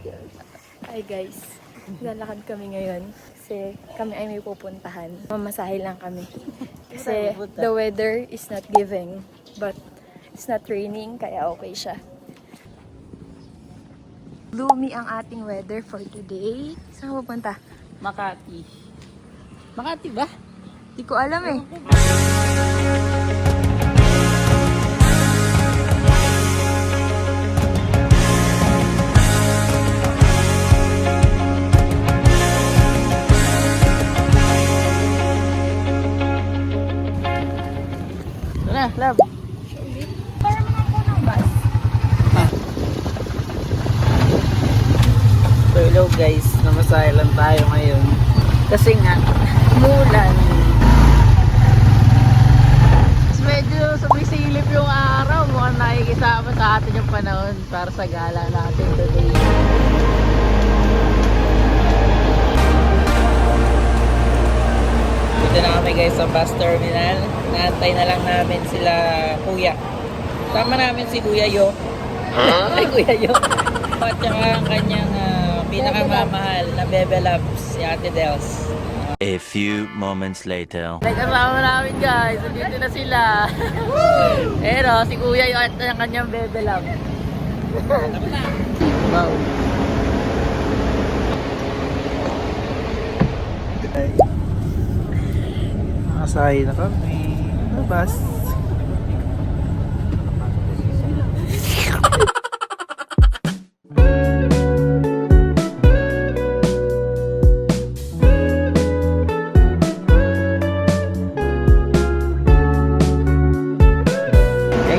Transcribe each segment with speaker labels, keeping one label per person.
Speaker 1: Hi guys, lalakad kami ngayon kasi kami ay may pupuntahan. Mamasahe lang kami. Kasi the weather is not giving, but it's not raining, kaya okay siya. Gloomy ang ating weather for today. Saan ka pupunta?
Speaker 2: Makati. Makati ba?
Speaker 1: Di ko alam eh.
Speaker 2: Tara, love.
Speaker 1: Para mga po ng bus.
Speaker 2: So hello guys, namasahe lang tayo ngayon. Kasi nga, umulan. Medyo sumisilip yung araw. Mukhang nakikisama sa atin yung panahon para sa gala natin today. Dito na kami guys sa bus terminal. Naantay na lang namin sila kuya. Sama namin si Kuya Yo. Ay Kuya Yo. At saka ang kanyang pinakamamahal na Bebe Loves, si Ate Dels.
Speaker 3: A few moments later.
Speaker 2: Nagkasama namin guys, dito na sila. Pero si Kuya Yo at ang kanyang Bebe Love. Wow. Nakasahay na kami. Bus.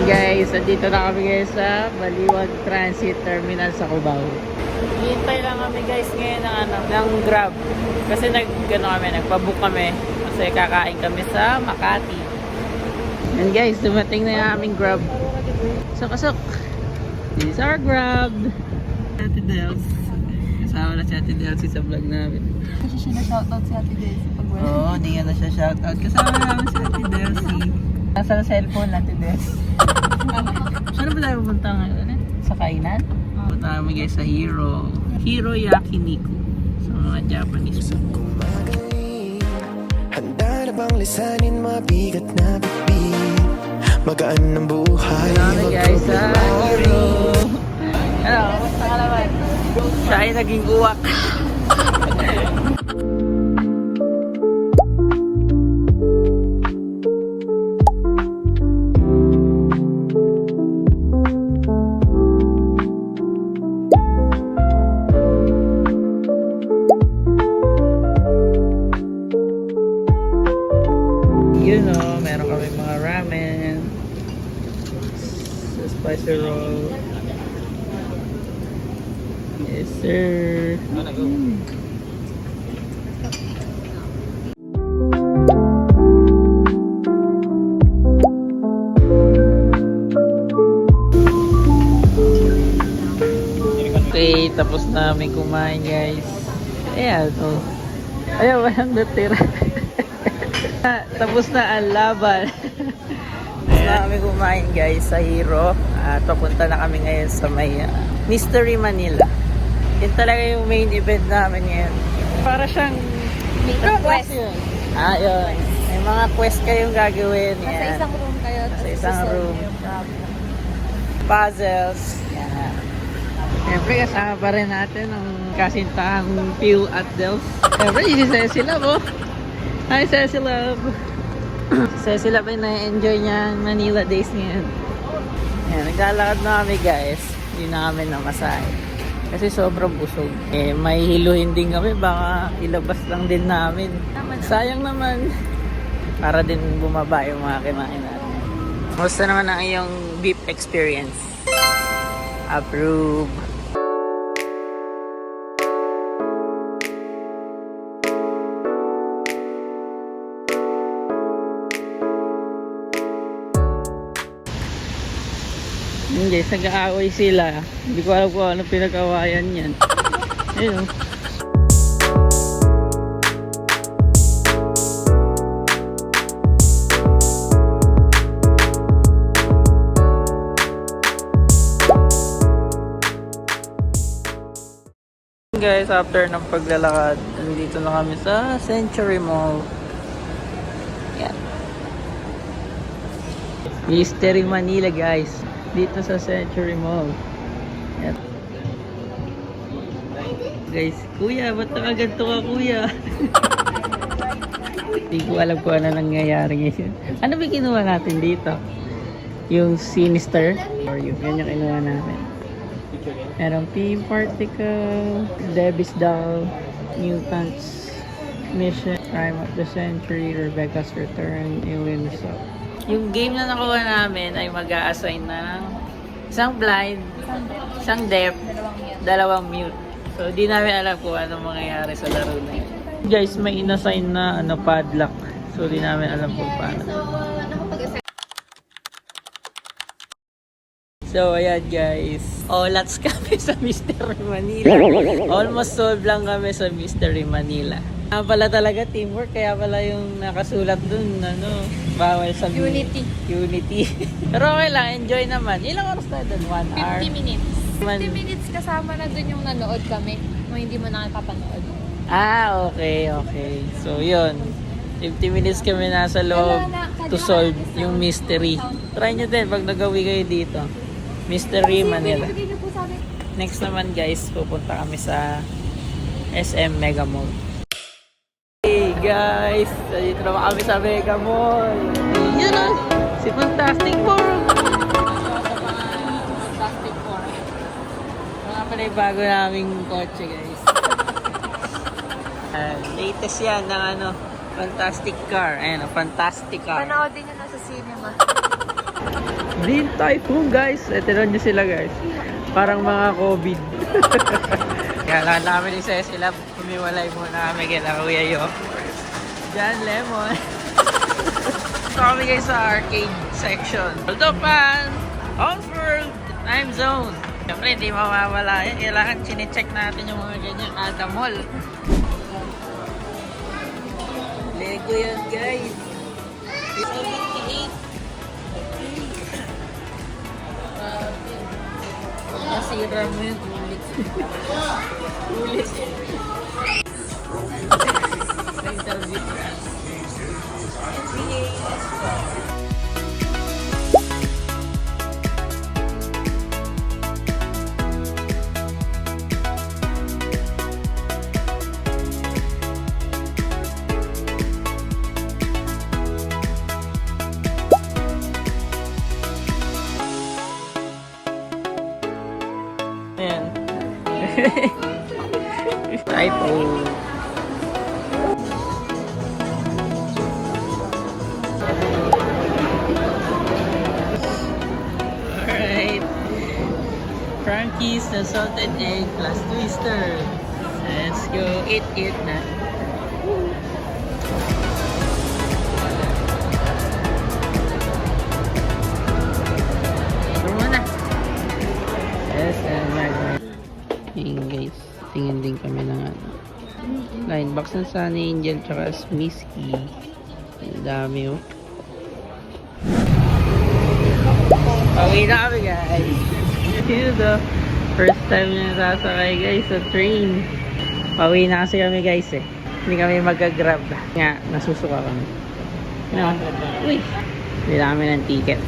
Speaker 2: Guys, dito na kami guys sa Baliwag Transit Terminal sa Cubao. Hihintay lang kami guys ngayon ng Grab. Kasi nagpabook kami kasi kakain kami sa Makati. And guys, dumating na yung aming Grab. Pasok. This is our Grab. Ate Dels. Kasama na si Ate Delcy sa vlog namin.
Speaker 1: Kasi siya na-shoutout si Ate Delcy pag wala.
Speaker 2: Oo, di nga na siya shoutout. Kasama namin si Ate Delcy. Nasa cellphone Ate Dels. Saan ba tayo pupunta ngayon? Sa kainan? Punta kami guys sa Hiro Yakiniku. Sa mga Japanese food.
Speaker 4: Handa na bang lisanin mabigat na bitbit? Magaan ng buhay.
Speaker 2: Kami guys sa Hiro. Ano? Kamusta ka naman? Siya ay naging uwak. You know, meron kami mga ramen, spicy roll. Yes, sir. Okay, tapos namin kumain guys. Ayan, oh. Ayan, walang natira. Tapos na ang laban. Tapos na kami kumain guys sa Hiro. At papunta na kami ngayon sa may Mystery Manila. Yun talaga yung main event namin ngayon. Para siyang
Speaker 1: quest.
Speaker 2: Yun. May mga quest kayong gagawin.
Speaker 1: Nasa
Speaker 2: Yan.
Speaker 1: isang room kayo.
Speaker 2: Sa isang room. Puzzles. Yan. Siyempre kasama pa rin natin ang kasintahang Phil at Dels. Siyempre, si Ceci Love, oh. Hi, Ceci Love. Ceci Love ay na-enjoy niya ang Manila days ngayon. Yan, naglalakad na kami guys. Hindi na kami namasahe. Kasi sobrang busog. May hiluhin din kami. Baka ilabas lang din namin. Sayang naman. Para din bumaba yung mga kinain natin. Musta naman ang iyong beef experience? Approve. Hindi, nag-aaway sila. Hindi ko alam kung ano pinag-awayan yan. Ayun. Guys, after ng paglalakad, nandito na kami sa Century Mall. Yan. Mystery Manila guys. Dito sa Century Mall. Yan. Guys, kuya, ba't nakaganto ka kuya? Hindi ko alam kung ano nangyayari ngayon. Ano ba kinuha natin dito? Yung Sinister. Or yun, yan yung kinuha natin. Merong Team Particle, Debbie's Doll, Mutants, Mission, Crime of the Century, Rebecca's Return, Alien Assault. Yung game na nakuha namin ay mag-a-assign ng isang blind, isang deaf, dalawang mute. So, di namin alam kung anong mangyayari sa laro na yun. Guys, may inassign na padlock. So, di namin alam kung paano. So, ayan guys. Olats kami sa Mystery Manila. Almost solved lang kami sa Mystery Manila. Pala talaga teamwork, kaya pala yung nakasulat dun, bawal sa
Speaker 1: Unity.
Speaker 2: Unity. Pero okay lang, enjoy naman. Ilang oras tayo dun? 1 hour?
Speaker 1: 50 minutes. 50
Speaker 2: Man-
Speaker 1: minutes kasama na dun yung nanood kami. Kung hindi mo nakapapanood.
Speaker 2: Okay. So, yun. 50 minutes kami nasa loob to solve yung mystery. Try nyo din pag nagawi kayo dito. Mystery Manila. Next naman guys, pupunta kami sa SM Mega Mall. Hey guys, dito naman kami sa Mega Mall. Yan o, si Fantastic Four. Fantastic Four. Mga pala yung bago naming kotse guys. Latest yan ng Fantastic Car. Ayan, Fantastic Car.
Speaker 1: Panoodin nyo na sa cinema.
Speaker 2: Din Typhoon guys. Etinan nyo sila guys. Parang mga COVID. Kaya lang namin ni sila. Pumiwalay muna kami kila Kuya Yo. John Lemon. So kami guys sa arcade section. Altopan, Homeworld, Time Zone. Siyempre hindi mawawala yan. Kailangan chinecheck natin yung mga ganyan. Ada Mall. Lego yan guys. 58. Nasira mo yun ulit. Ulit. Sa interview. Ayan. Typo. Alright. Frankie's na salted egg plus twister. Let's go eat na. Ayan guys, tingin din kami ng line box ng Sunny Angel tsaka Smisky. Ang dami oh. Pauwi na kami guys. Ito, first time na sasakay guys sa train. Pauwi na kasi kami guys eh. Hindi kami mag-grab. Nga, nasusuka kami. Uy! Hindi na kami ng tickets.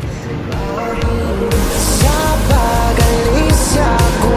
Speaker 4: Sa pag-alis ako